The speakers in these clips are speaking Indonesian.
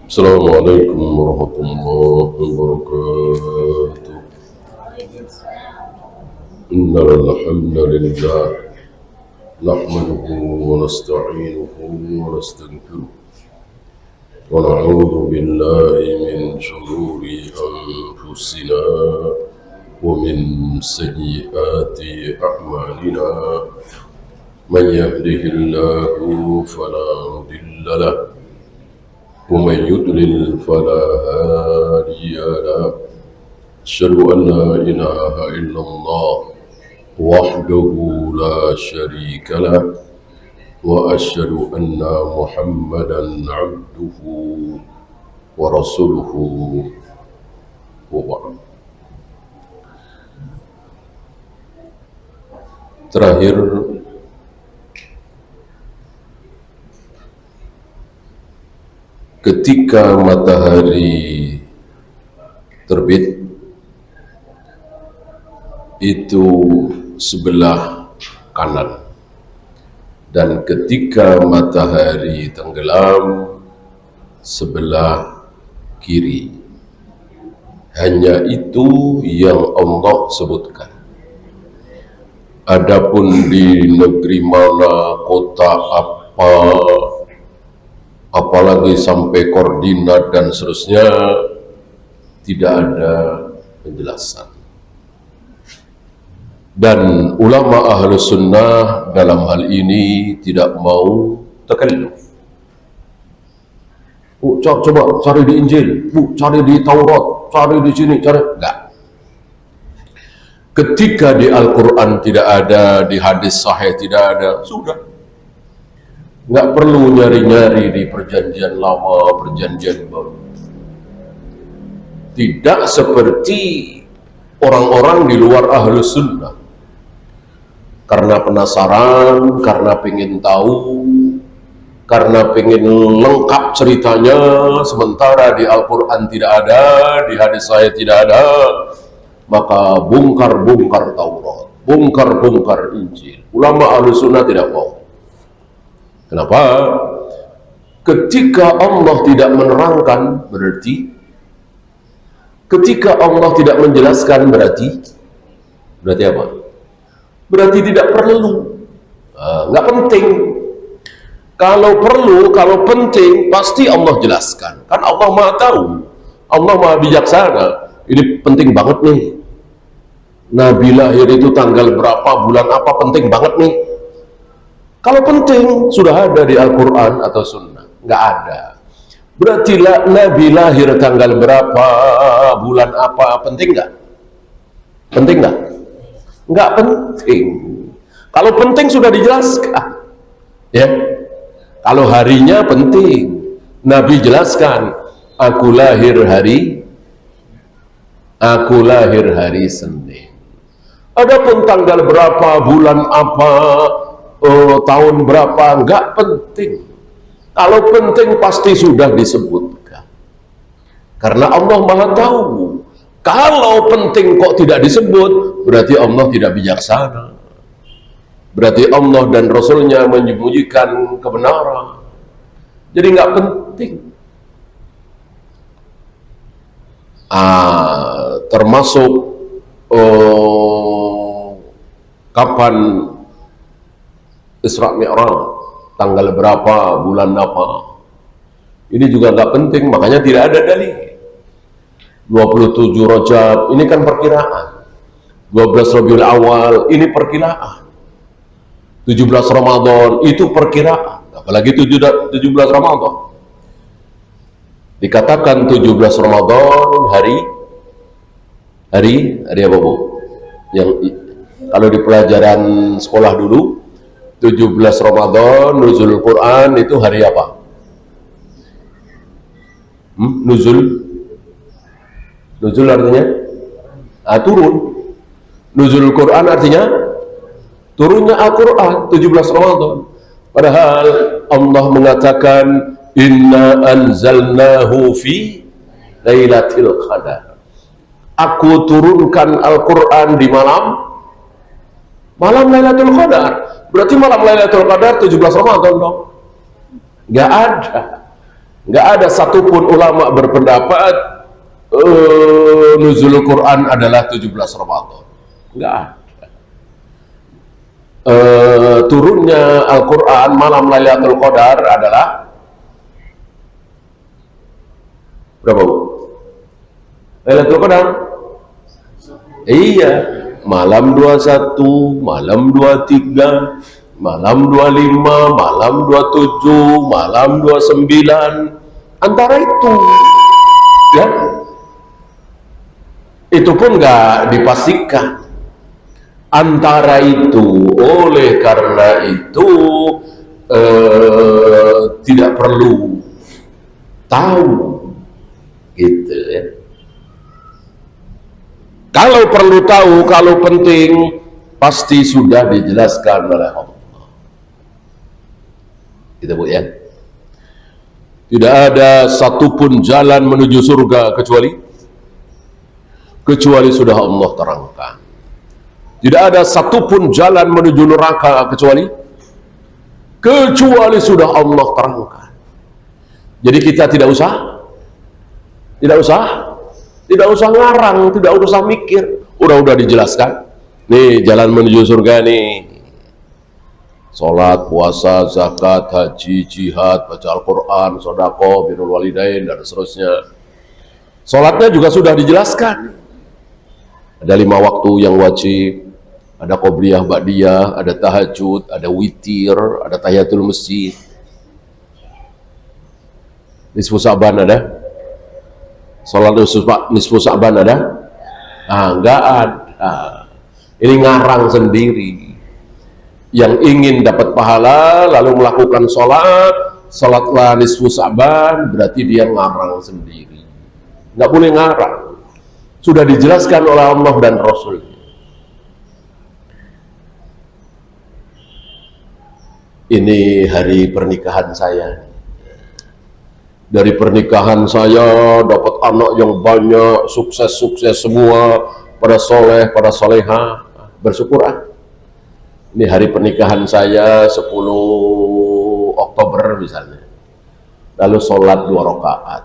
السلام عليكم ورحمة الله وبركاته. إن الحمد لله نحمده ونستعينه ونستغفره ونعوذ بالله من شرور أنفسنا ومن سيئات أعمالنا. من يهده الله فلا مضل له ومن يضلل فلا هادي له. أشهد أن لا إله إلا الله وحده لا شريك له وأشهد أن محمدا عبده ورسوله وبعد. Terakhir ketika matahari terbit itu sebelah kanan, dan ketika matahari tenggelam sebelah kiri. Hanya itu yang Allah sebutkan. Adapun di negeri mana, kota apa, apalagi sampai koordinat dan seterusnya, tidak ada penjelasan. Dan ulama ahlu sunnah dalam hal ini tidak mau takalluf. Coba cari di Injil, cari di Taurat, cari di sini, cari, enggak. Ketika di Al-Quran tidak ada, di hadis sahih tidak ada, sudah. Nggak perlu nyari-nyari di perjanjian lama, perjanjian baru. Tidak seperti orang-orang di luar ahlus sunnah. Karena penasaran, karena pengen tahu, karena pengen lengkap ceritanya, sementara di Al-Quran tidak ada, di hadis sahih tidak ada, maka bongkar-bongkar Taurat, bongkar-bongkar Injil. Ulama ahlus sunnah tidak mau. Kenapa? Ketika Allah tidak menerangkan berarti, ketika Allah tidak menjelaskan berarti apa? Berarti tidak perlu, nggak penting. Kalau perlu, kalau penting, pasti Allah jelaskan. Kan Allah Maha tahu, Allah Maha bijaksana. Ini penting banget nih. Nabi lahir itu tanggal berapa, bulan apa, penting banget nih. Kalau penting, sudah ada di Al-Quran atau Sunnah? Nggak ada. Berarti Nabi lahir tanggal berapa, bulan apa, penting nggak? Penting nggak? Nggak penting. Kalau penting sudah dijelaskan. Ya. Kalau harinya penting, Nabi jelaskan, aku lahir hari Senin. Adapun tanggal berapa, bulan apa, tahun berapa, nggak penting. Kalau penting pasti sudah disebutkan. Karena Allah Maha tahu. Kalau penting kok tidak disebut, berarti Allah tidak bijaksana. Berarti Allah dan Rasulnya menyembunyikan kebenaran. Jadi nggak penting. Termasuk kapan Isra Mi'raj, tanggal berapa, bulan apa, ini juga nggak penting, makanya tidak ada dalil. 27 Rajab, ini kan perkiraan. 12 Rabiul Awal, ini perkiraan. 17 Ramadan, itu perkiraan. Apalagi 17 Ramadan. Dikatakan 17 Ramadan hari apa, Bu? Yang kalau di pelajaran sekolah dulu, 17 Ramadan nuzul Quran itu hari apa? Nuzul artinya turun. Nuzul Quran artinya turunnya Al-Quran 17 Ramadan. Padahal Allah mengatakan inna anzalnahu fi lailatul qadar. Aku turunkan Al-Quran di malam Lailatul Qadar. Berarti malam Lailatul Qadar 17 Ramadan dong. Nggak ada. Nggak ada satupun ulama berpendapat nuzul Quran adalah 17 Ramadan. Nggak ada. Turunnya Al-Quran malam Lailatul Qadar adalah berapa, Bu? Lailatul Qadar? Iya, malam 21, malam 23, malam 25, malam 27, malam 29, antara itu, ya. Itu pun nggak dipastikan. Antara itu, oleh karena itu tidak perlu tahu, gitu ya. Kalau perlu tahu, kalau penting, pasti sudah dijelaskan oleh Allah. Gitu, Bu, ya. Tidak ada satupun jalan menuju surga kecuali sudah Allah terangkan. Tidak ada satupun jalan menuju neraka kecuali sudah Allah terangkan. Jadi kita tidak usah ngarang, tidak usah mikir. Udah dijelaskan. Nih jalan menuju surga nih. Salat, puasa, zakat, haji, jihad, baca Al-Quran, sedekah, birrul walidain, dan seterusnya. Salatnya juga sudah dijelaskan. Ada 5 waktu yang wajib, ada qobliyah, ba'diyah, ada tahajud, ada witir, ada tahiyatul masjid. Nisfu Sa'ban ada? Salat nisfu Sa'ban ada? Enggak ada. Ini ngarang sendiri. Yang ingin dapat pahala lalu melakukan salatlah nisfu Sa'ban, berarti dia ngarang sendiri. Nggak boleh ngarang. Sudah dijelaskan oleh Allah dan Rasul. Ini hari pernikahan saya. Dari pernikahan saya dapat anak yang banyak, sukses semua, pada soleh, pada soleha, bersyukur. Ini hari pernikahan saya 10 Oktober misalnya. Lalu sholat 2 rakaat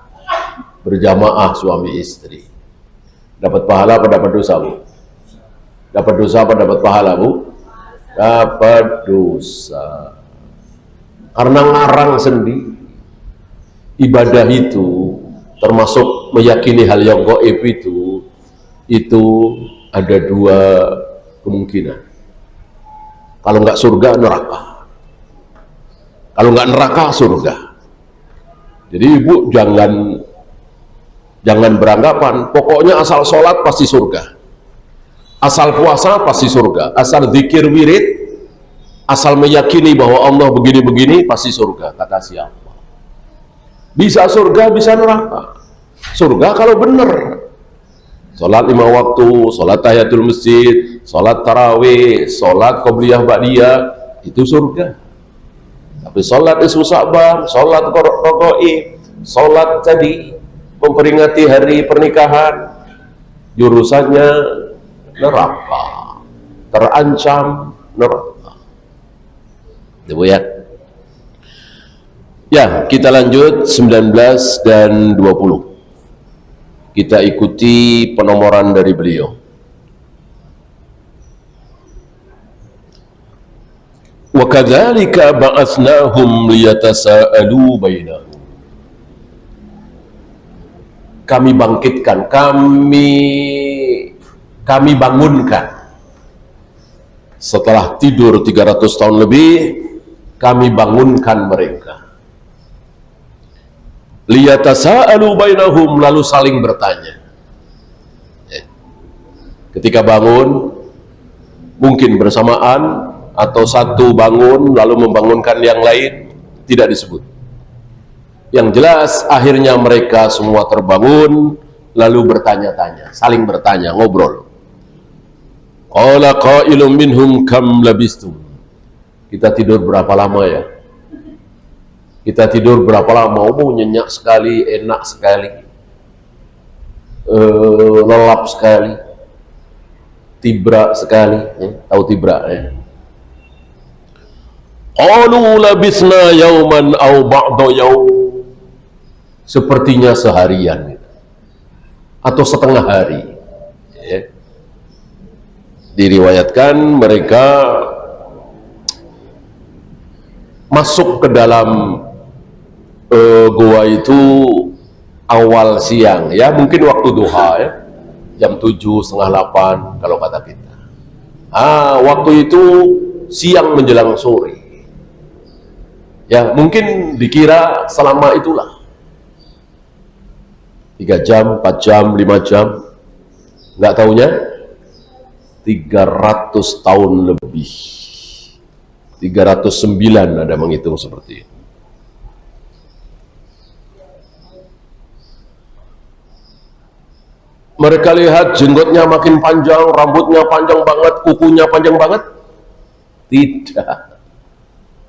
berjamaah suami istri. Dapat pahala apa dapat dosa, Bu? Dapat dosa apa dapat pahala, Bu? Dapat dosa. Karena ngarang sendiri. Ibadah itu termasuk meyakini hal yang gaib itu ada 2 kemungkinan. Kalau nggak surga, neraka. Kalau nggak neraka, surga. Jadi Ibu jangan beranggapan pokoknya asal sholat pasti surga, asal puasa pasti surga, asal zikir wirid, asal meyakini bahwa Allah begini-begini pasti surga. Kata siapa? Bisa surga, bisa neraka. Surga kalau benar. Sholat 5 waktu, sholat tahiyatul masjid, sholat tarawih, sholat qobliyah ba'diyah, itu surga. Tapi sholat nisfu Sa'ban, sholat raqaib, sholat tadi memperingati hari pernikahan, jurusannya neraka, terancam neraka. Ibu ya. Ya, kita lanjut 19 dan 20. Kita ikuti penomoran dari beliau. Wa kadzalika ba'atsnahum liyatasaalu bainahum. Kami bangkitkan, kami bangunkan. Setelah tidur 300 tahun lebih, kami bangunkan mereka. Liyatasaalu bainahum, lalu saling bertanya. Ketika bangun, mungkin bersamaan atau satu bangun lalu membangunkan yang lain, tidak disebut. Yang jelas akhirnya mereka semua terbangun lalu bertanya-tanya, saling bertanya, ngobrol. Qala qailun minhum kam labistum. Kita tidur berapa lama ya? Kita tidur berapa lama? Oh, nyenyak sekali, enak sekali, lelap sekali, tibra sekali, ya? Tahu tibra ya? Qalu labisna yauman aw ba'da yaum. sepertinya seharian atau setengah hari. Ya. Diriwayatkan mereka masuk ke dalam gua itu awal siang, ya mungkin waktu duha, ya jam 7, setengah 8 kalau kata kita. Waktu itu siang menjelang sore, ya mungkin dikira selama itulah 3 jam, 4 jam, 5 jam, nggak taunya 300 tahun lebih. 309 ada menghitung seperti itu. Mereka lihat jenggotnya makin panjang, rambutnya panjang banget, kukunya panjang banget.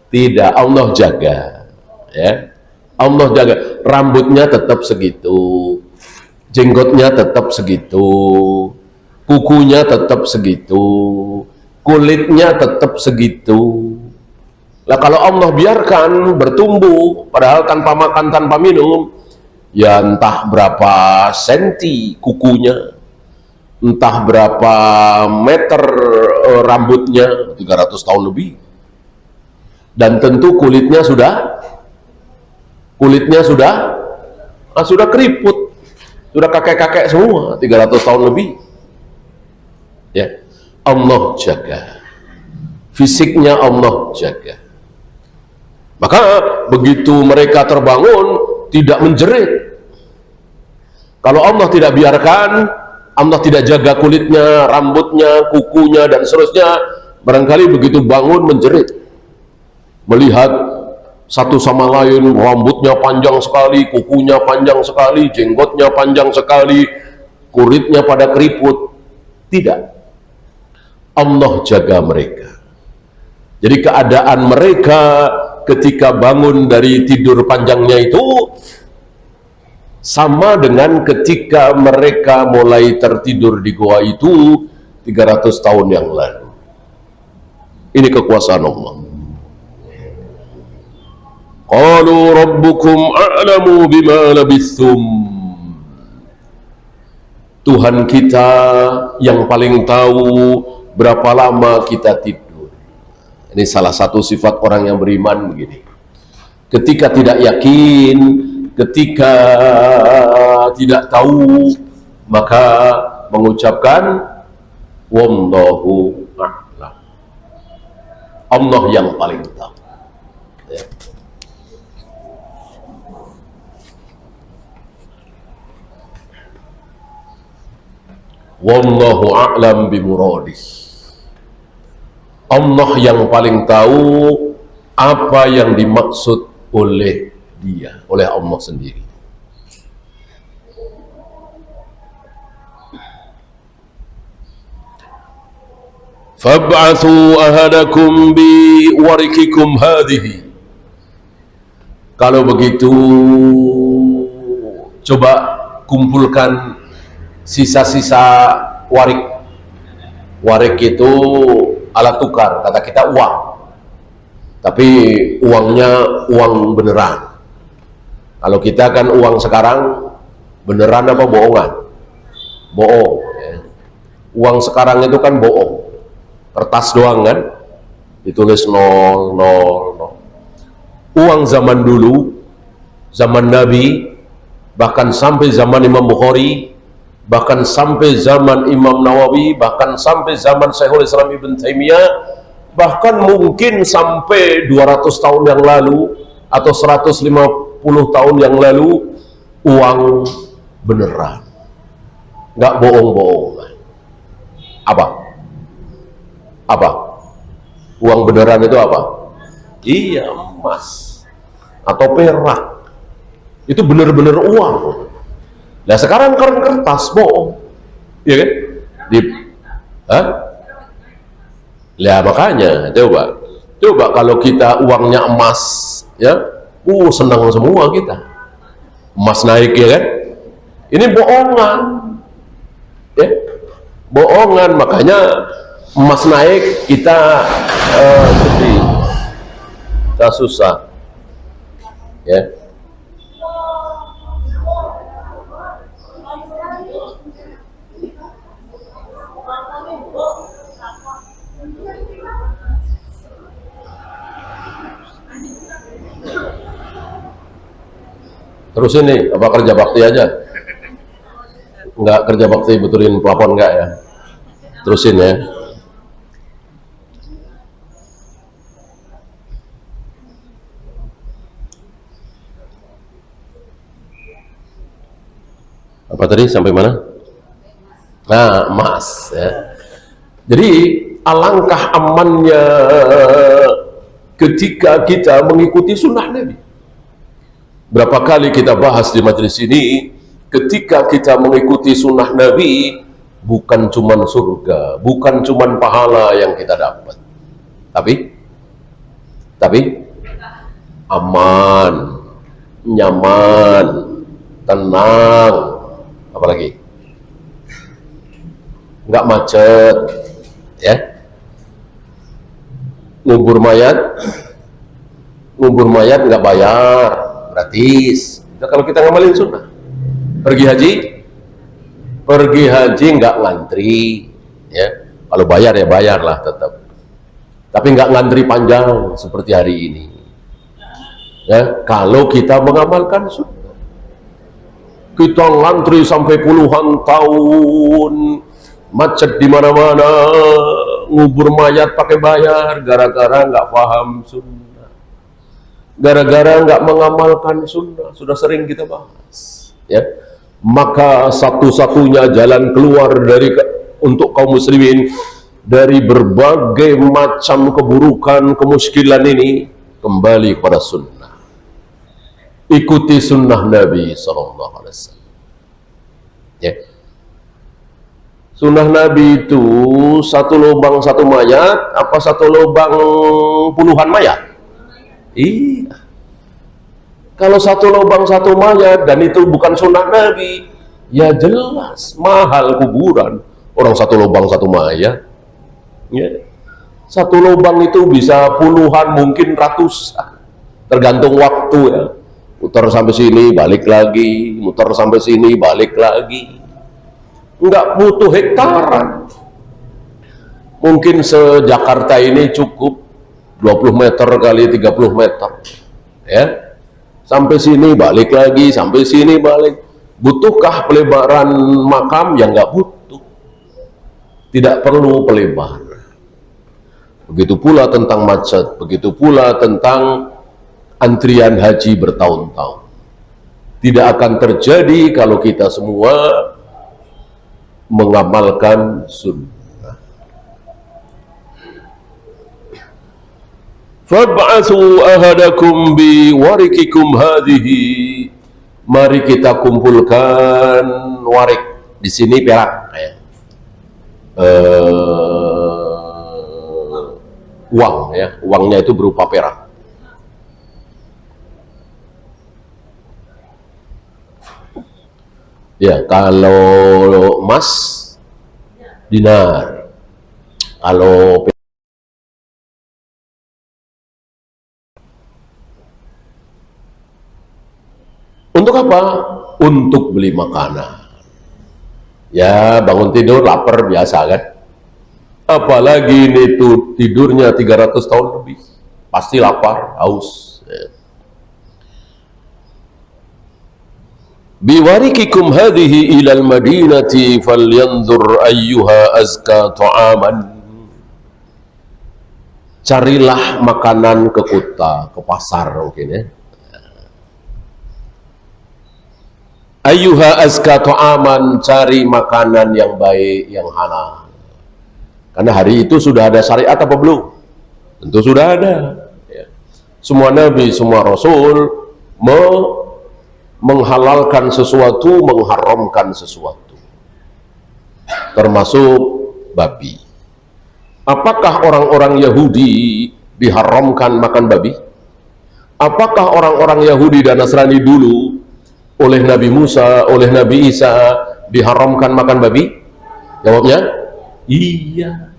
Tidak, Allah jaga, ya. Allah jaga, rambutnya tetap segitu, jenggotnya tetap segitu, kukunya tetap segitu, kulitnya tetap segitu. Lah kalau Allah biarkan bertumbuh, padahal tanpa makan, tanpa minum, ya entah berapa senti kukunya, entah berapa meter rambutnya, 300 tahun lebih. Dan tentu kulitnya sudah keriput, sudah kakek-kakek semua, 300 tahun lebih. Ya, Allah jaga, fisiknya Allah jaga. Maka begitu mereka terbangun, tidak menjerit. Kalau Allah tidak biarkan, Allah tidak jaga kulitnya, rambutnya, kukunya, dan seterusnya, barangkali begitu bangun menjerit, melihat satu sama lain, rambutnya panjang sekali, kukunya panjang sekali, jenggotnya panjang sekali, kulitnya pada keriput. Tidak, Allah jaga mereka. Jadi keadaan mereka ketika bangun dari tidur panjangnya itu sama dengan ketika mereka mulai tertidur di gua itu 300 tahun yang lalu. Ini kekuasaan Allah. Qalu rabbukum a'lamu bima labithum. Tuhan kita yang paling tahu berapa lama kita tidur. Ini salah satu sifat orang yang beriman begini. Ketika tidak yakin, ketika tidak tahu, maka mengucapkan wallahu a'lam. Allah yang paling tahu. Ya. Wallahu a'lam bimuradih. Allah yang paling tahu apa yang dimaksud oleh Dia, oleh Allah sendiri. Fab'athu ahadakum bi warikikum hadhihi. Kalau begitu, coba kumpulkan sisa-sisa warik. Warik itu alat tukar, kata kita uang, tapi uangnya uang beneran. Kalau kita kan uang sekarang beneran apa bohongan? Bohong, ya. Uang sekarang itu kan bohong, kertas doang kan, ditulis 000. Uang zaman dulu, zaman Nabi, bahkan sampai zaman Imam Bukhari, bahkan sampai zaman Imam Nawawi, bahkan sampai zaman Syekhul Islam Ibn Taimiyah, bahkan mungkin sampai 200 tahun yang lalu atau 150 tahun yang lalu, uang beneran, nggak bohong-bohongan. Apa? Uang beneran itu apa? Iya, emas atau perak. Itu bener-bener uang. Nah sekarang kertas bohong, ya kan? Ya makanya coba kalau kita uangnya emas, ya, senang semua kita. Emas naik, ya kan? Ini bohongan, ya, bohongan. Makanya emas naik kita sedih, kita susah, ya. Terus ini apa kerja bakti aja? Enggak kerja bakti betulin pelapon enggak ya? Terusin ya. Apa tadi sampai mana? Nah, emas ya. Jadi alangkah amannya ketika kita mengikuti sunnah Nabi. Berapa kali kita bahas di majelis ini, ketika kita mengikuti sunnah Nabi, bukan cuman surga, bukan cuman pahala yang kita dapat, tapi aman, nyaman, tenang, apalagi nggak macet, ya. Ngubur mayat nggak bayar, gratis. Nah, kalau kita ngamalin sunnah. Pergi haji nggak ngantri, ya. Kalau bayar ya bayarlah tetap. Tapi nggak ngantri panjang seperti hari ini. Ya, kalau kita mengamalkan sunnah. Kita ngantri sampai puluhan tahun, macet di mana-mana, ngubur mayat pakai bayar, gara-gara nggak paham sunnah, gara-gara nggak mengamalkan sunnah. Sudah sering kita bahas, ya. Maka satu-satunya jalan keluar untuk kaum muslimin dari berbagai macam keburukan, kemuskilan ini, kembali kepada sunnah. Ikuti sunnah Nabi SAW, ya. Sunnah Nabi itu satu lubang satu mayat, apa satu lubang puluhan mayat? Iya. Kalau satu lubang satu mayat dan itu bukan sunnah Nabi, ya jelas mahal kuburan. Orang satu lubang satu mayat, ya. Satu lubang itu bisa puluhan, mungkin ratusan, tergantung waktu, ya. Muter sampai sini, balik lagi, muter sampai sini, balik lagi. Nggak butuh hektaran. Mungkin se-Jakarta ini cukup 20 meter kali 30 meter, ya. Sampai sini balik lagi, sampai sini balik. Butuhkah pelebaran makam? Ya nggak butuh, tidak perlu pelebar. Begitu pula tentang macet, begitu pula tentang antrian haji bertahun-tahun. Tidak akan terjadi kalau kita semua mengamalkan sunnah. Fab'athu ahadakum biwarikikum hadhihi. Mari kita kumpulkan warik. Di sini perak, ya. Uang, ya. Uangnya itu berupa perak. Ya, kalau emas dinar, kalau untuk apa? Untuk beli makanan. Ya, bangun tidur lapar biasa kan? Apalagi ini tuh tidurnya 300 tahun lebih, pasti lapar, haus. Ya. Biwarikikum hadhihi ilal madinati falyanzur ayyuha azka ta'aman. Carilah makanan ke kota, ke pasar mungkin, ya. Ayyuha azka ta'aman, cari makanan yang baik, yang halal. Karena hari itu sudah ada syariat apa belum? Tentu sudah ada, ya. Semua nabi, semua rasul menghalalkan sesuatu, mengharamkan sesuatu, termasuk babi. Apakah orang-orang Yahudi diharamkan makan babi? Apakah orang-orang Yahudi dan Nasrani dulu oleh Nabi Musa, oleh Nabi Isa diharamkan makan babi? Jawabnya iya.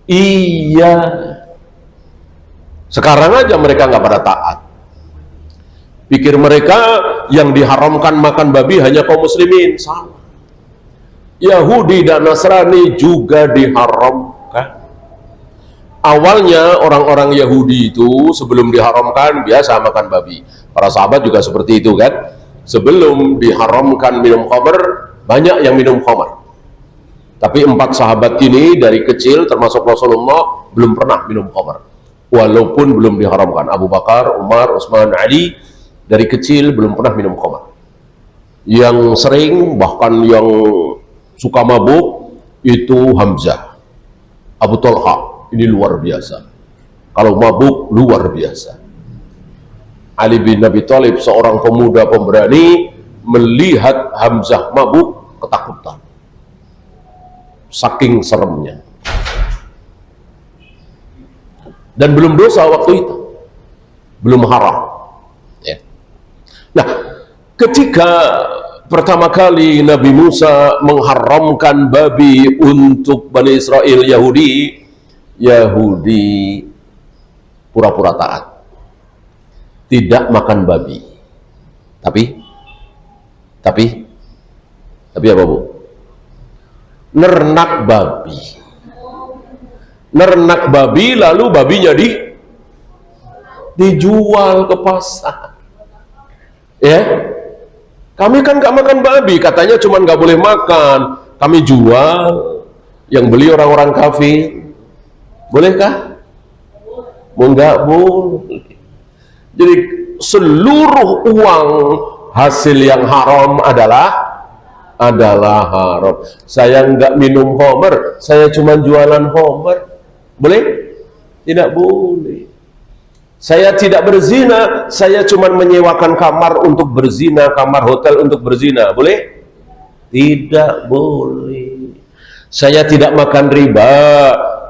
Iya. Sekarang aja mereka nggak pada taat. Pikir mereka yang diharamkan makan babi hanya kaum muslimin. Salah. Yahudi dan Nasrani juga diharamkan. Awalnya orang-orang Yahudi itu sebelum diharamkan biasa makan babi. Para sahabat juga seperti itu kan. Sebelum diharamkan minum khamr, banyak yang minum khamr. Tapi 4 sahabat ini dari kecil termasuk Rasulullah belum pernah minum khamr. Walaupun belum diharamkan. Abu Bakar, Umar, Utsman, Ali dari kecil belum pernah minum khamr. Yang sering bahkan yang suka mabuk itu Hamzah, Abu Talha. Ini luar biasa. Kalau mabuk luar biasa. Ali bin Abi Thalib, seorang pemuda pemberani, melihat Hamzah mabuk ketakutan. Saking seremnya. Dan belum dosa waktu itu. Belum haram. Ya. Nah, ketika pertama kali Nabi Musa mengharamkan babi untuk Bani Israel Yahudi pura-pura taat, tidak makan babi, tapi apa Bu? Nernak babi, lalu babinya dijual ke pasar. Ya, kami kan gak makan babi, katanya cuman gak boleh makan, kami jual, yang beli orang-orang kafir. Bolehkah? Enggak boleh. Jadi seluruh uang hasil yang haram adalah haram. Saya enggak minum khamr, saya cuma jualan khamr. Boleh? Tidak boleh. Saya tidak berzina, saya cuma menyewakan kamar untuk berzina, kamar hotel untuk berzina. Boleh? Tidak boleh. Saya tidak makan riba,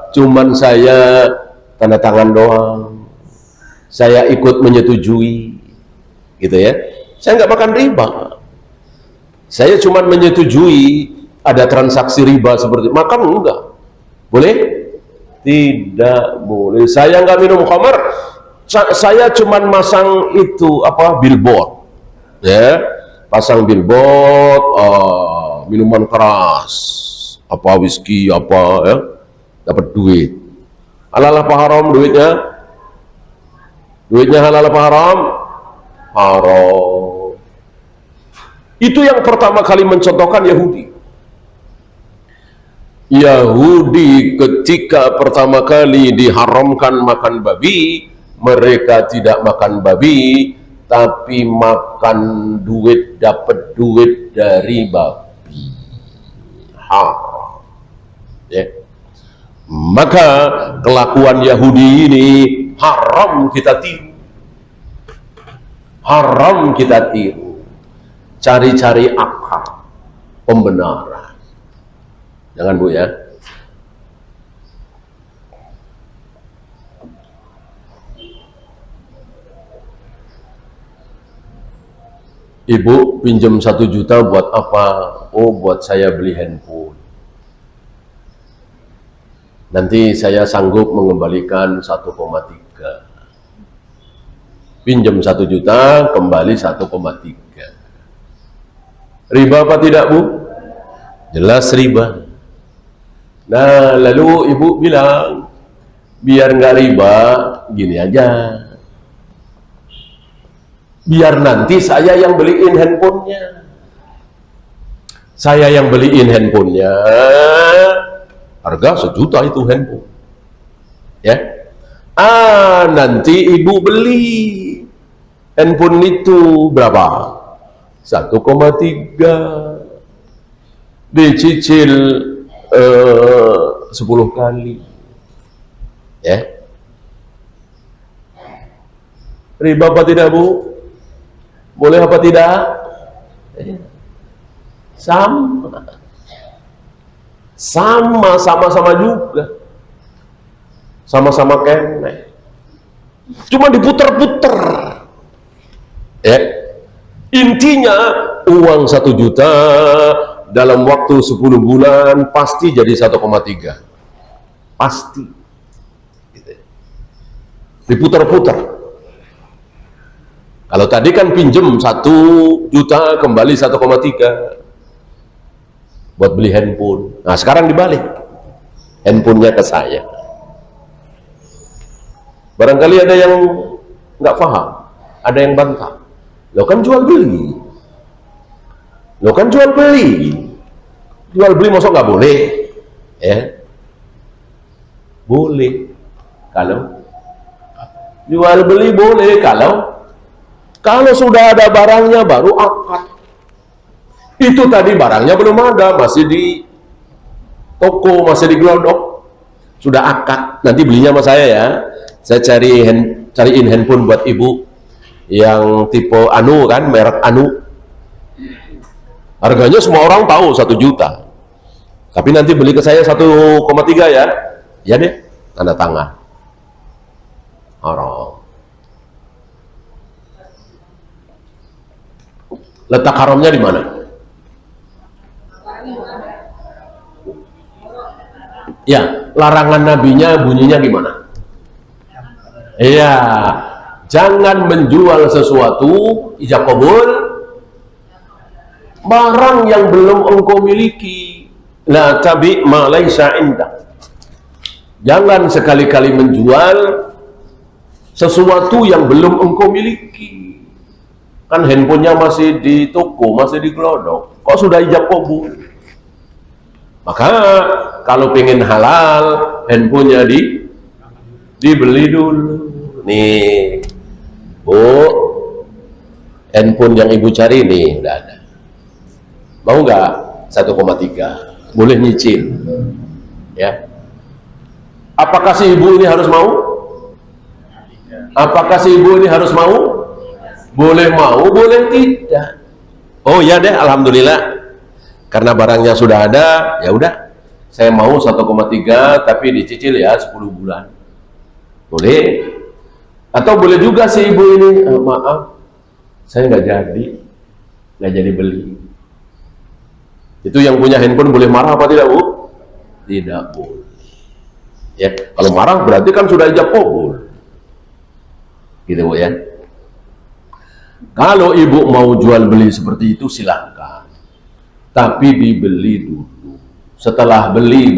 cuman saya tanda tangan doang, saya ikut menyetujui, gitu ya. Saya nggak makan riba, saya cuman menyetujui ada transaksi riba seperti makan. Enggak boleh, tidak boleh. Saya nggak minum khamr, saya cuman masang itu apa, billboard, ya, pasang billboard, minuman keras, apa whisky apa, ya, dapat duit. Halal apa haram duitnya? Duitnya halal apa haram? Haram. Itu yang pertama kali mencontohkan Yahudi. Yahudi ketika pertama kali diharamkan makan babi, mereka tidak makan babi, tapi makan duit, dapat duit dari babi. Haram. Ya. Maka kelakuan Yahudi ini haram kita tiru. Haram kita tiru. Cari-cari akal pembenaran. Jangan Bu ya. Ibu pinjam 1 juta buat apa? Oh, buat saya beli handphone. Nanti saya sanggup mengembalikan 1,3. Pinjam 1 juta, kembali 1,3. Riba apa tidak Bu? Jelas riba. Nah, lalu ibu bilang, biar nggak riba, gini aja. Biar nanti saya yang beliin handphonenya. Saya yang beliin handphonenya. Harga 1 juta itu handphone, ya. Nanti ibu beli handphone itu berapa? 1,3, dicicil 10 kali, ya. Riba apa tidak Bu? Boleh apa tidak? Sama juga, sama-sama kene, cuma diputer-puter, ya. Intinya uang 1 juta dalam waktu 10 bulan pasti jadi 1,3, pasti gitu. Diputer-puter. Kalau tadi kan pinjem 1 juta kembali 1,3 buat beli handphone. Nah sekarang dibalik, handphonenya ke saya. Barangkali ada yang nggak paham, ada yang bantah. Lo kan jual beli, lo kan jual beli, masuk nggak boleh? Ya, boleh. Kalau jual beli boleh kalau sudah ada barangnya baru akad. Itu tadi barangnya belum ada, masih di toko, masih di gelodok, sudah akad. Nanti belinya sama saya ya. Saya cariin handphone buat ibu yang tipe Anu kan, merek Anu. Harganya semua orang tahu 1 juta. Tapi nanti beli ke saya 1,3 ya. Ya deh, tanda tangan. Haram. Letak haramnya di mana? Ya, larangan nabinya bunyinya gimana? Iya, jangan menjual sesuatu ijab kabul barang yang belum engkau miliki. La tabi ma laisa indak. Jangan sekali-kali menjual sesuatu yang belum engkau miliki. Kan handphonenya masih di toko, masih di gelodok, kok sudah ijab kabul? Maka kalau pengen halal, handphonenya dibeli dulu. Nih, Bu, handphone yang ibu cari nih udah ada. Mau nggak 1,3? Boleh nyicil. Ya. Apakah si ibu ini harus mau? Apakah si ibu ini harus mau? Boleh mau, boleh tidak. Oh ya deh, alhamdulillah. Karena barangnya sudah ada, ya udah. Saya mau 1,3 tapi dicicil ya 10 bulan. Boleh. Atau boleh juga si ibu ini, maaf, saya nggak jadi beli. Itu yang punya handphone boleh marah apa tidak, Bu? Tidak boleh. Ya, kalau marah berarti kan sudah ijab kabul. Gitu, Bu ya. Kalau ibu mau jual beli seperti itu silahkan. Tapi dibeli dulu. Setelah beli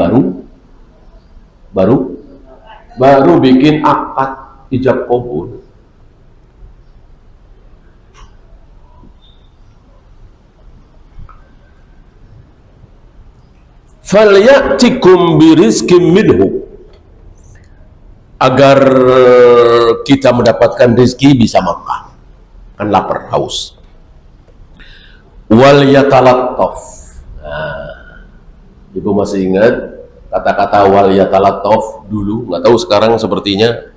baru bikin akad ijab kabul. Falyatikum birizqim minhu, agar kita mendapatkan rezeki bisa makan, kan lapar haus. Wal yatalattaf. Nah, ibu masih ingat kata-kata wal yatalattaf dulu? Nggak tahu sekarang sepertinya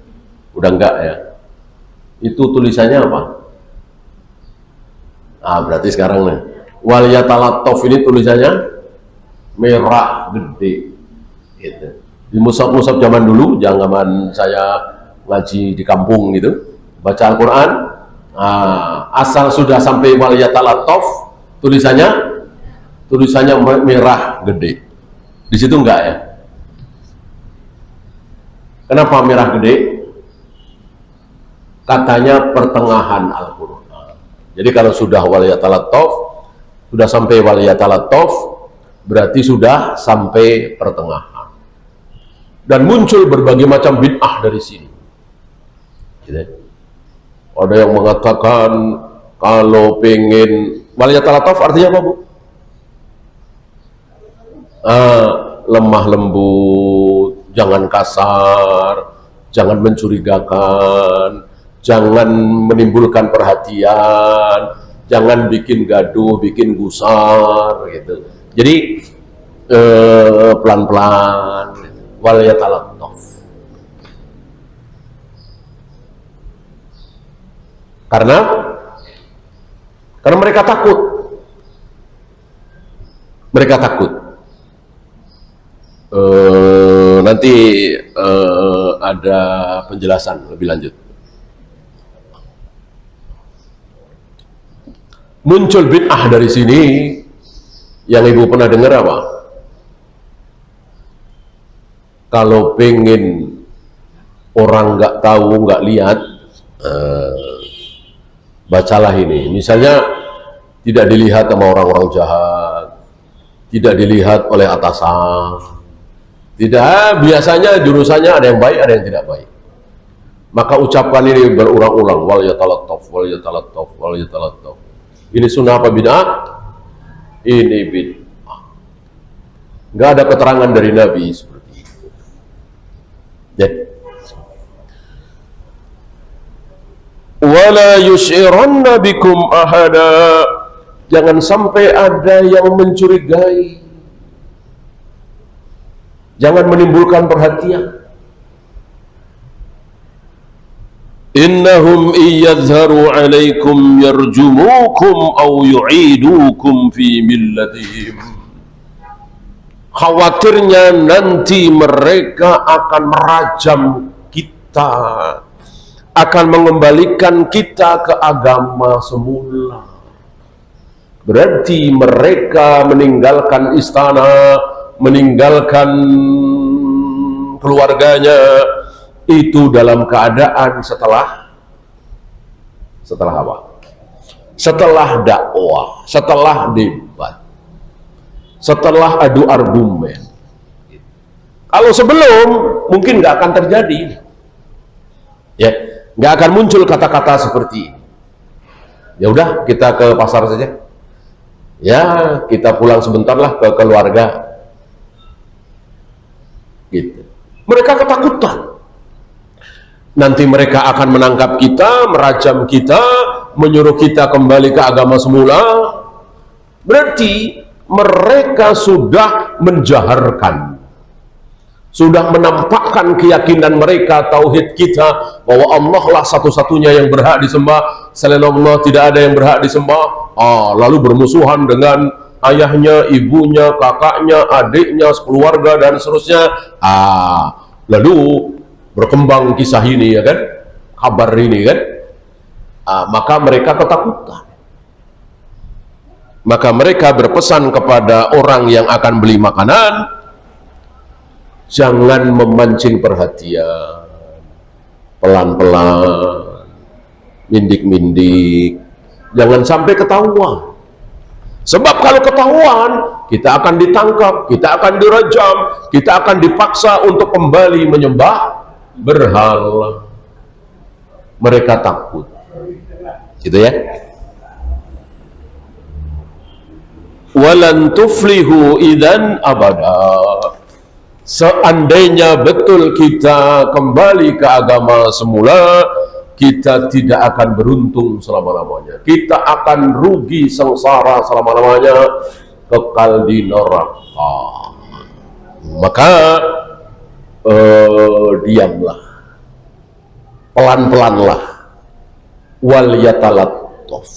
udah enggak ya. Itu tulisannya apa? Berarti sekarang nih wal yatalattaf ini tulisannya merah gede gitu. Di mushaf-mushaf zaman dulu, zaman saya ngaji di kampung gitu, baca Al-Quran, asal sudah sampai wal yatalattaf tulisannya merah gede. Di situ enggak ya? Kenapa merah gede? Katanya pertengahan Al-Quran. Jadi kalau sudah wal yatalattaf, sudah sampai wal yatalattaf, berarti sudah sampai pertengahan. Dan muncul berbagai macam bid'ah dari sini. Ada yang mengatakan kalau pengen wal yatalattaf artinya apa, Bu? Lemah lembut, jangan kasar, jangan mencurigakan, jangan menimbulkan perhatian, jangan bikin gaduh, bikin gusar gitu. Jadi pelan-pelan, wal yatalattaf. Karena mereka takut. Mereka takut. Nanti ada penjelasan lebih lanjut. Muncul bid'ah dari sini. Yang ibu pernah dengar apa? Kalau pengen orang nggak tahu, nggak lihat, bacalah ini. Misalnya tidak dilihat sama orang-orang jahat, tidak dilihat oleh atasan, tidak. Biasanya jurusannya ada yang baik, ada yang tidak baik. Maka ucapkan ini berulang-ulang, wal yatalattaf, wal yatalattaf, wal yatalattaf. Ini sunnah apa bid'ah? Ini bid'ah. Nggak ada keterangan dari Nabi seperti itu. Ya. Wala yus'iranna bikum ahada. Jangan sampai ada yang mencurigai. Jangan menimbulkan perhatian. Innahum iyadharu alaikum yarjumukum aw yu'idukum fi millatihim. Khawatirnya nanti mereka akan merajam kita, akan mengembalikan kita ke agama semula. Berarti mereka meninggalkan istana, meninggalkan keluarganya, itu dalam keadaan setelah apa? Setelah dakwah, setelah debat, setelah adu argumen. Kalau sebelum mungkin nggak akan terjadi, ya, nggak akan muncul kata-kata seperti ini. Ya udah, kita ke pasar saja. Ya, kita pulang sebentar lah ke keluarga. Gitu. Mereka ketakutan. Nanti mereka akan menangkap kita, merajam kita, menyuruh kita kembali ke agama semula. Berarti mereka sudah menjaharkan, sudah menampakkan keyakinan mereka, tauhid kita, bahwa Allah lah satu-satunya yang berhak disembah, selain Allah tidak ada yang berhak disembah. Lalu bermusuhan dengan ayahnya, ibunya, kakaknya, adiknya, sekeluarga, dan seterusnya. Lalu berkembang kisah ini, ya kan, kabar ini, kan, maka mereka ketakutan. Maka mereka berpesan kepada orang yang akan beli makanan, jangan memancing perhatian, pelan-pelan, mindik-mindik, jangan sampai ketahuan. Sebab kalau ketahuan, kita akan ditangkap, kita akan dirajam, kita akan dipaksa untuk kembali menyembah berhala. Mereka takut, gitu ya. Walan tuflihu idzan abada. Seandainya betul kita kembali ke agama semula, kita tidak akan beruntung selama-lamanya. Kita akan rugi sengsara selama-lamanya, kekal di neraka. Maka diamlah, pelan-pelanlah, wal yatalattaf,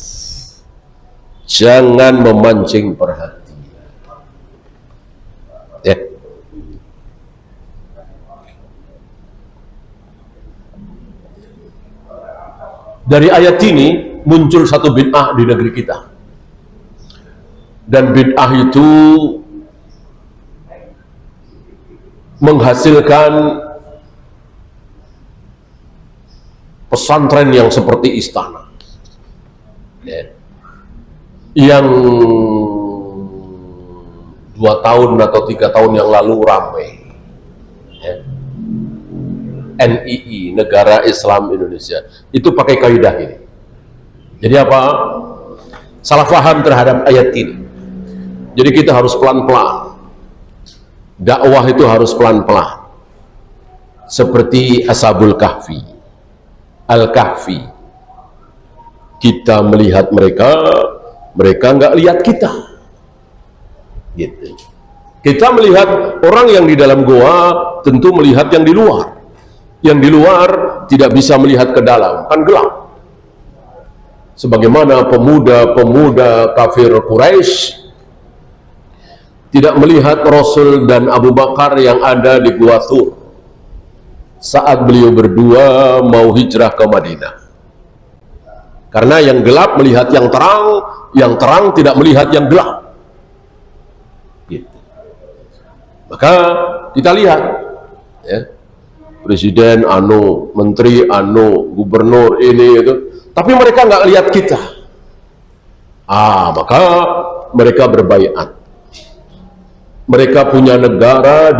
jangan memancing perhatian, ya. Dari ayat ini muncul satu bid'ah di negeri kita, dan bid'ah itu menghasilkan pesantren yang seperti istana, ya, yang 2 tahun atau 3 tahun yang lalu ramai, ya. NII, Negara Islam Indonesia, itu pakai kaidah ini. Jadi apa? Salah paham terhadap ayat ini. Jadi kita harus pelan-pelan. Dakwah itu harus pelan-pelan. Seperti Ashabul Kahfi, Al-Kahfi. Kita melihat mereka, mereka nggak lihat kita. Gitu. Kita melihat orang yang di dalam goa, tentu melihat yang di luar. Yang di luar tidak bisa melihat ke dalam, kan gelap. Sebagaimana pemuda-pemuda kafir Quraisy tidak melihat Rasul dan Abu Bakar yang ada di Gua Thur saat beliau berdua mau hijrah ke Madinah. Karena yang gelap melihat yang terang tidak melihat yang gelap. Gitu. Maka kita lihat, ya, presiden anu, menteri anu, gubernur ini itu, tapi mereka nggak lihat kita. Maka mereka berbaiat. Mereka punya negara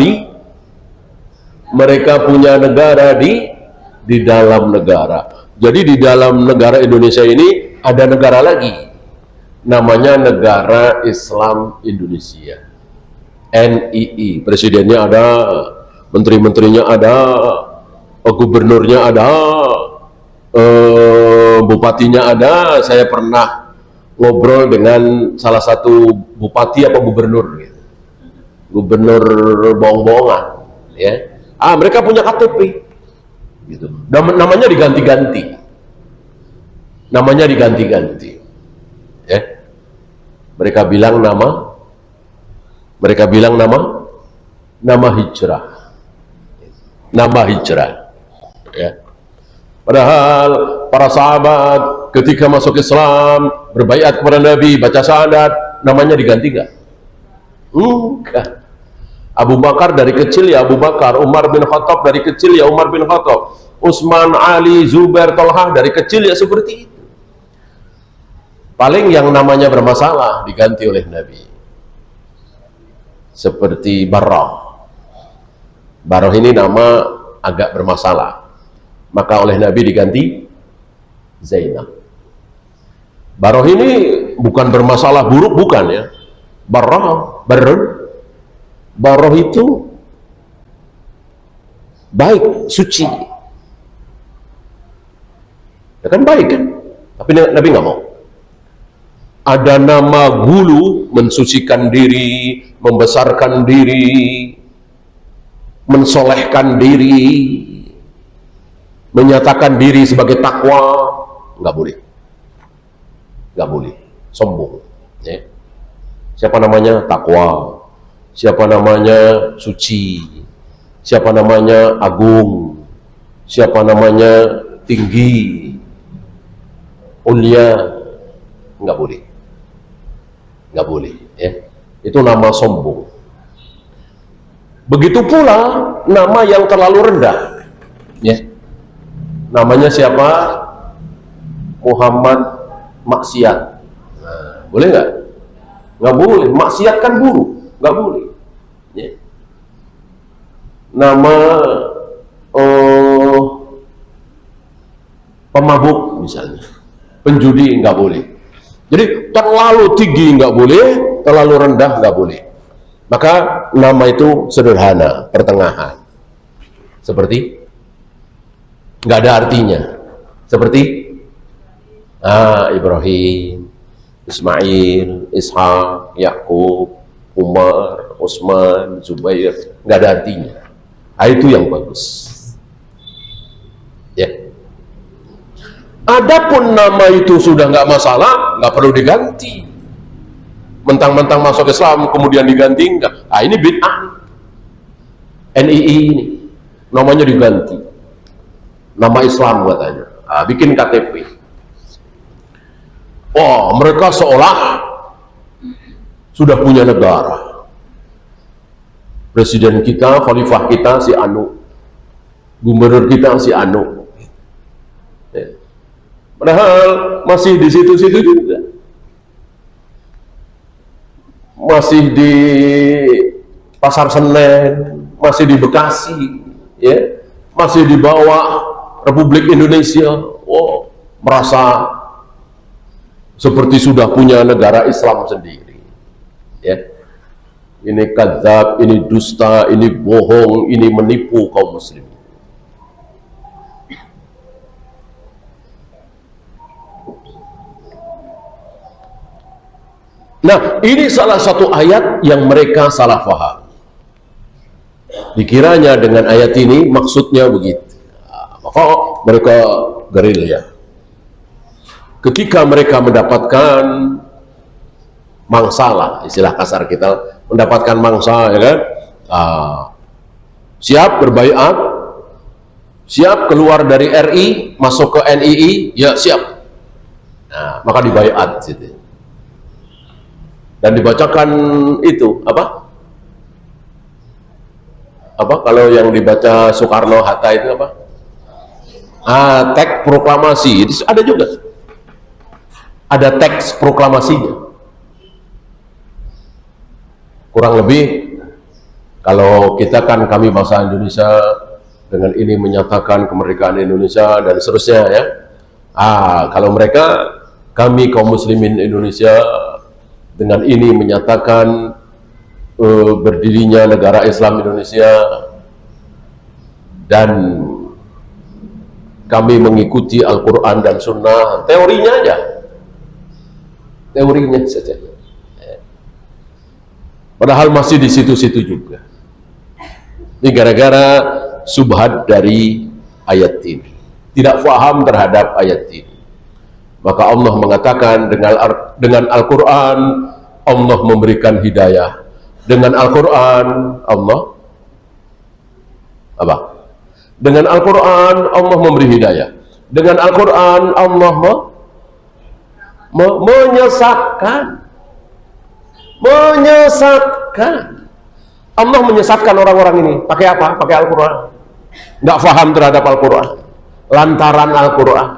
di di dalam negara. Jadi di dalam negara Indonesia ini ada negara lagi, namanya Negara Islam Indonesia, NII. Presidennya ada, menteri-menterinya ada, gubernurnya ada, bupatinya ada. Saya pernah ngobrol dengan salah satu bupati apa gubernur gitu. Gubernur Bohong-bohongan ya. Mereka punya KTP gitu. Namanya diganti-ganti. Namanya diganti-ganti. Ya. Mereka bilang nama hijrah. Nama hijrah. Ya. Padahal para sahabat ketika masuk Islam, berbaiat kepada Nabi, baca syahadat, namanya diganti enggak? Enggak. Abu Bakar dari kecil ya Abu Bakar, Umar bin Khattab dari kecil ya Umar bin Khattab, Utsman, Ali, Zubair, Thalhah dari kecil ya seperti itu. Paling yang namanya bermasalah diganti oleh Nabi. Seperti Barrah. Barrah ini nama agak bermasalah. Maka oleh Nabi diganti Zainab. Barrah ini bukan bermasalah buruk, bukan ya. Barrah itu baik, suci. Ya kan baik kan? Tapi Nabi nggak mau. Ada nama gulu, mensucikan diri, membesarkan diri, mensolehkan diri, menyatakan diri sebagai takwa, nggak boleh. Nggak boleh. Sombong. Ya. Siapa namanya? Takwa. Siapa namanya? Suci. Siapa namanya? Agung. Siapa namanya? Tinggi. Ulia. Nggak boleh. Nggak boleh. Ya. Itu nama sombong. Begitu pula nama yang terlalu rendah. Ya. Namanya siapa? Muhammad Maksiat. Nah, boleh nggak? Nggak boleh. Maksiat kan buruk. Nggak boleh. Ya. Nama pemabuk misalnya, penjudi nggak boleh. Jadi terlalu tinggi nggak boleh, terlalu rendah nggak boleh. Maka nama itu sederhana, pertengahan. Seperti nggak ada artinya. Seperti Ibrahim, Ismail, Ishak, Yakub, Umar, Utsman, Zubair, nggak ada artinya. Itu yang bagus. Ya. Adapun nama itu sudah nggak masalah, nggak perlu diganti. Mentang-mentang masuk Islam kemudian diganti, enggak. Ini bid'ah. NII ini namanya diganti. Nama Islam katanya. Bikin KTP. Mereka seolah sudah punya negara. Presiden kita, khalifah kita si Anu, gubernur kita si Anu. Ya. Padahal masih di situ-situ juga. Masih di Pasar Senen, masih di Bekasi, ya, masih di bawah Republik Indonesia. Merasa seperti sudah punya negara Islam sendiri. Ya. Ini kadzab, ini dusta, ini bohong, ini menipu kaum muslimin. Nah, ini salah satu ayat yang mereka salah faham. Dikiranya dengan ayat ini maksudnya begitu. Maka mereka gerilya. Ketika mereka mendapatkan mangsa lah, istilah kasar kita, mendapatkan mangsa, ya kan? Siap berbaiat, siap keluar dari RI, masuk ke NII, ya siap. Nah, maka dibaiat situ. Dan dibacakan itu apa kalau yang dibaca Soekarno Hatta itu apa? Teks proklamasi. Itu ada juga. Ada teks proklamasinya. Kurang lebih kalau kita kan kami bahasa Indonesia dengan ini menyatakan kemerdekaan Indonesia dan seterusnya ya. Kalau mereka, kami kaum muslimin Indonesia dengan ini menyatakan berdirinya negara Islam Indonesia dan kami mengikuti Al-Quran dan Sunnah, teorinya aja, teorinya saja. Padahal masih di situ-situ juga. Ini gara-gara subhat dari ayat ini, tidak paham terhadap ayat ini. Maka Allah mengatakan dengan Al-Quran Allah memberikan hidayah. Dengan Al-Quran Allah apa? Dengan Al-Quran Allah memberi hidayah. Dengan Al-Quran Allah menyesatkan. Allah menyesatkan orang-orang ini. Pakai apa? Pakai Al-Quran. Nggak paham terhadap Al-Quran. Lantaran Al-Quran.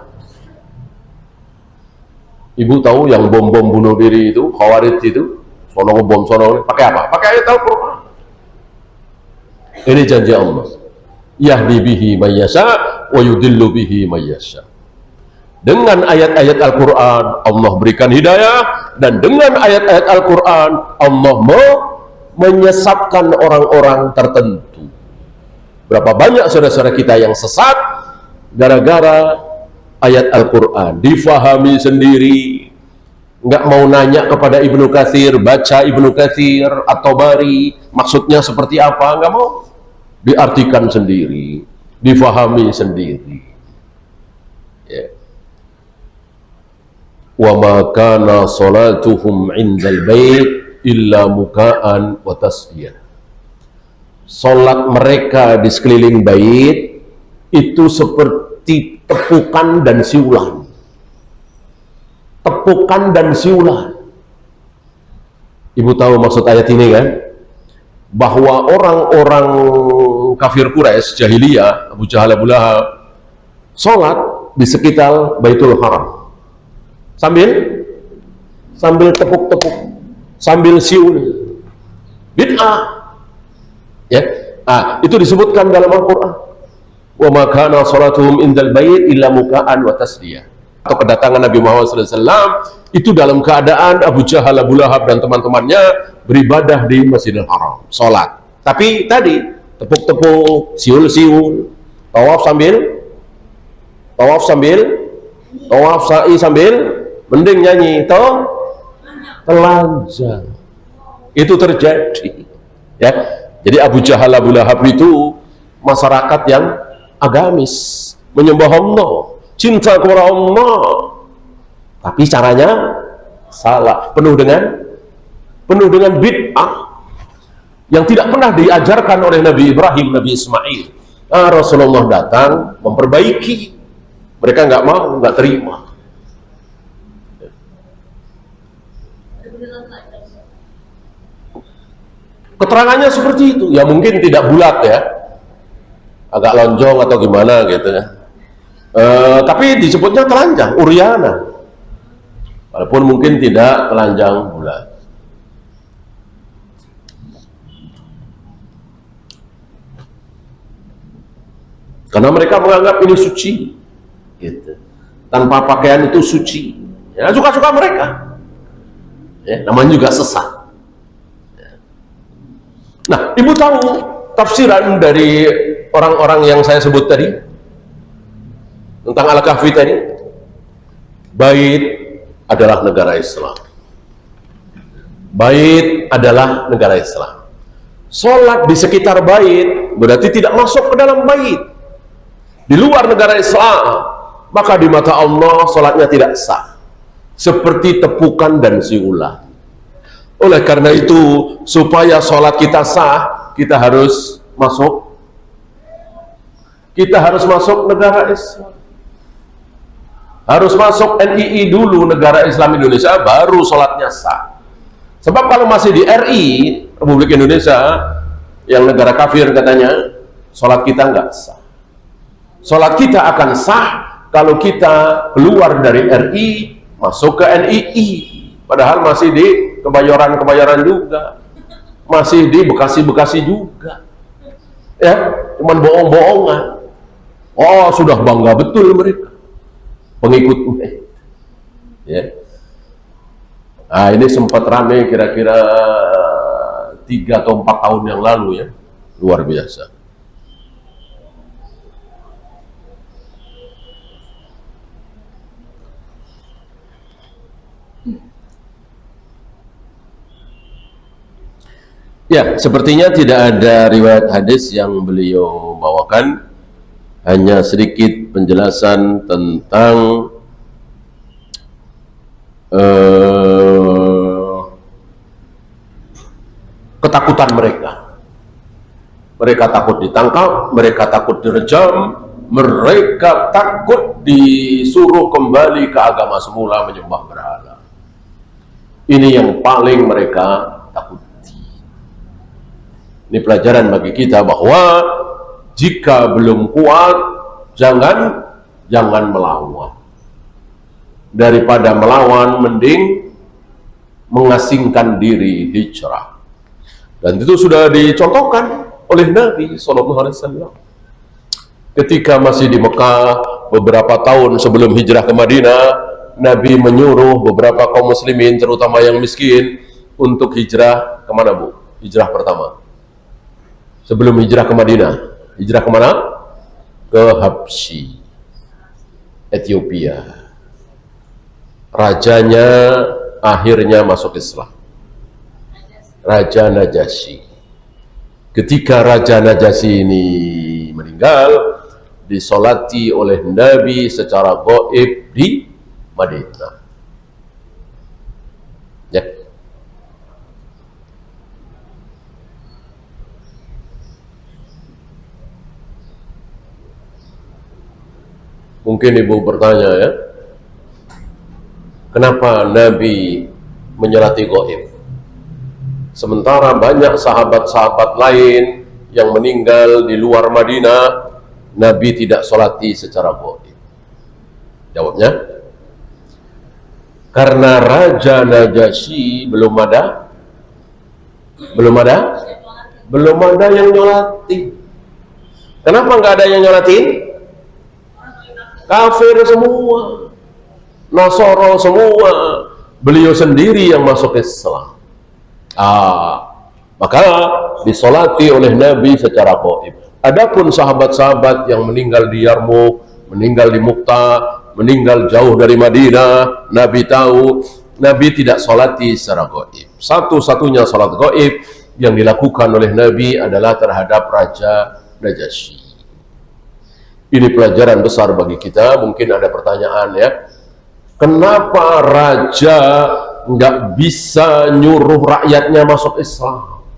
Ibu tahu yang bom-bom bunuh diri itu, Khawarij itu, sono bom sono, pakai apa? Pakai ayat Al-Quran. Ini janji Allah. Yahdi bihi mayyasha wa yudillu bihi mayyasha. Dengan ayat-ayat Al-Quran Allah berikan hidayah, dan dengan ayat-ayat Al-Quran Allah menyesatkan orang-orang tertentu. Berapa banyak saudara-saudara kita yang sesat gara-gara ayat Al-Quran difahami sendiri, nggak mau nanya kepada Ibnu Katsir, baca Ibnu Katsir atau Bari maksudnya seperti apa, nggak mau, diartikan sendiri, difahami sendiri ya. Wa ma kana salatuhum indal bait illa muka'an wa tasbiyah. Salat mereka di sekeliling bait itu seperti tepukan dan siulan. Tepukan dan siulan. Ibu tahu maksud ayat ini kan? Bahwa orang-orang kafir Quraisy jahiliyah, Abu Jahal, Abu Lahab, salat di sekitar Baitul Haram. Sambil tepuk-tepuk, sambil siul, bid'ah ya. Itu disebutkan dalam Al-Quran, wa ma kana salatuhum indal bait illa muka'an wa tasdiyah. Atau kedatangan Nabi Muhammad SAW itu dalam keadaan Abu Jahal, Abu Lahab dan teman-temannya beribadah di Masjidil Haram, sholat. Tapi tadi tepuk-tepuk, siul-siul, tawaf sa'i sambil mending nyanyi, telanjang. Itu terjadi ya. Jadi Abu Jahal, Abu Lahab itu masyarakat yang agamis, menyembah Allah, cinta kepada Allah, tapi caranya salah, penuh dengan bid'ah yang tidak pernah diajarkan oleh Nabi Ibrahim, Nabi Ismail. Rasulullah datang memperbaiki, mereka nggak mau, nggak terima. Keterangannya seperti itu, ya mungkin tidak bulat ya, agak lonjong atau gimana gitu ya. Tapi disebutnya telanjang, uryana, walaupun mungkin tidak telanjang bulat. Karena mereka menganggap ini suci, gitu. Tanpa pakaian itu suci, ya suka-suka mereka. Ya, namanya juga sesat. Nah, ibu tahu tafsiran dari orang-orang yang saya sebut tadi tentang Al-Kahfi tadi? Bait adalah negara Islam. Bait adalah negara Islam. Sholat di sekitar bait berarti tidak masuk ke dalam bait. Di luar negara Islam, maka di mata Allah sholatnya tidak sah, seperti tepukan dan siulan. Oleh karena itu, supaya sholat kita sah, kita harus masuk negara Islam. Harus masuk NII dulu, negara Islam Indonesia, baru sholatnya sah. Sebab kalau masih di RI, Republik Indonesia, yang negara kafir katanya, sholat kita nggak sah. Sholat kita akan sah kalau kita keluar dari RI, masuk ke NII. Padahal masih di Kebayoran juga, masih di Bekasi juga, ya. cuman bohong-bohongan. Oh, sudah bangga betul mereka pengikutnya. Ya. Nah, ini sempat rame kira-kira 3 atau 4 tahun yang lalu ya, luar biasa. Ya, sepertinya tidak ada riwayat hadis yang beliau bawakan, hanya sedikit penjelasan tentang ketakutan mereka. Mereka takut ditangkap, mereka takut direjam, mereka takut disuruh kembali ke agama semula, menyembah berhala. Ini yang paling mereka takuti. Ini pelajaran bagi kita bahwa jika belum kuat, jangan melawan. Daripada melawan, mending mengasingkan diri, hijrah. Dan itu sudah dicontohkan oleh Nabi SAW. Ketika masih di Mekah, beberapa tahun sebelum hijrah ke Madinah, Nabi menyuruh beberapa kaum muslimin, terutama yang miskin, untuk hijrah kemana, Bu? Hijrah pertama sebelum hijrah ke Madinah. Hijrah kemana? Ke Habsyi, Ethiopia. Rajanya akhirnya masuk Islam, Raja Najasyi. Ketika Raja Najasyi ini meninggal, disolati oleh Nabi secara gaib di Madinah. Ya. Mungkin Ibu bertanya ya, kenapa Nabi menyolati gaib? Sementara banyak sahabat-sahabat lain yang meninggal di luar Madinah, Nabi tidak solati secara gaib. Jawabnya, karena Raja Najasyi belum ada yang nyolati. Kenapa nggak ada yang nyolatin? Kafir semua, Nasoro semua, beliau sendiri yang masuk Islam. Maka disolati oleh Nabi secara gaib. Adapun sahabat-sahabat yang meninggal di Yarmuk, meninggal di Mu'tah, meninggal jauh dari Madinah, Nabi tahu, Nabi tidak solati secara gaib. Satu-satunya salat gaib yang dilakukan oleh Nabi adalah terhadap Raja Najasyi. Ini pelajaran besar bagi kita. Mungkin ada pertanyaan ya, kenapa raja nggak bisa nyuruh rakyatnya masuk Islam?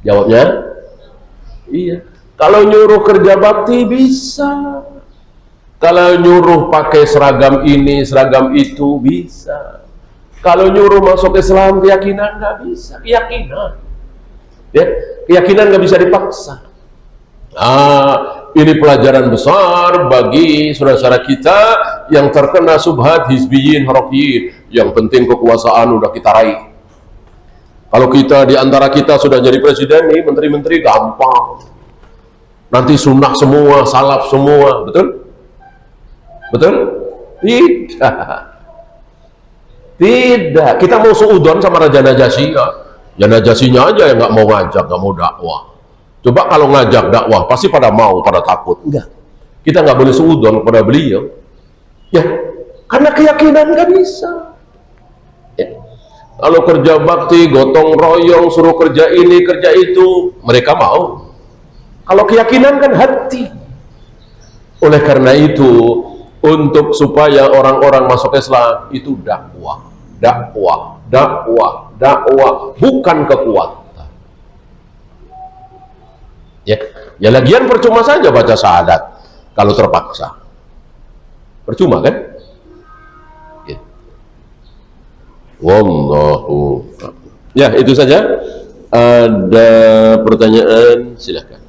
Jawabnya, iya. Kalau nyuruh kerja bakti bisa. Kalau nyuruh pakai seragam ini, seragam itu bisa. Kalau nyuruh masuk Islam, keyakinan nggak bisa. Keyakinan, ya, keyakinan nggak bisa dipaksa. Ini pelajaran besar bagi saudara-saudara kita yang terkena subhat hizbiyin, harakiyin. Yang penting kekuasaan udah kita raih. Kalau kita di antara kita sudah jadi presiden nih, menteri-menteri gampang. Nanti sunnah semua, salaf semua, betul? Betul? Tidak. Tidak. Kita mau suudon sama Raja Najasyi, ya Najasyinya aja yang nggak mau ngajak, nggak mau dakwah. Coba kalau ngajak dakwah, pasti pada mau, pada takut. Enggak. Kita nggak boleh suudon kepada beliau. Ya, karena keyakinan nggak bisa. Ya. Kalau kerja bakti, gotong royong, suruh kerja ini, kerja itu, mereka mau. Kalau keyakinan kan hati. Oleh karena itu, untuk supaya orang-orang masuk Islam, itu dakwah, dakwah, dakwah, dakwah, bukan kekuatan. Ya lagian percuma saja baca syahadat kalau terpaksa, percuma kan? Ya. Wallahu. Ya itu saja. Ada pertanyaan, silakan.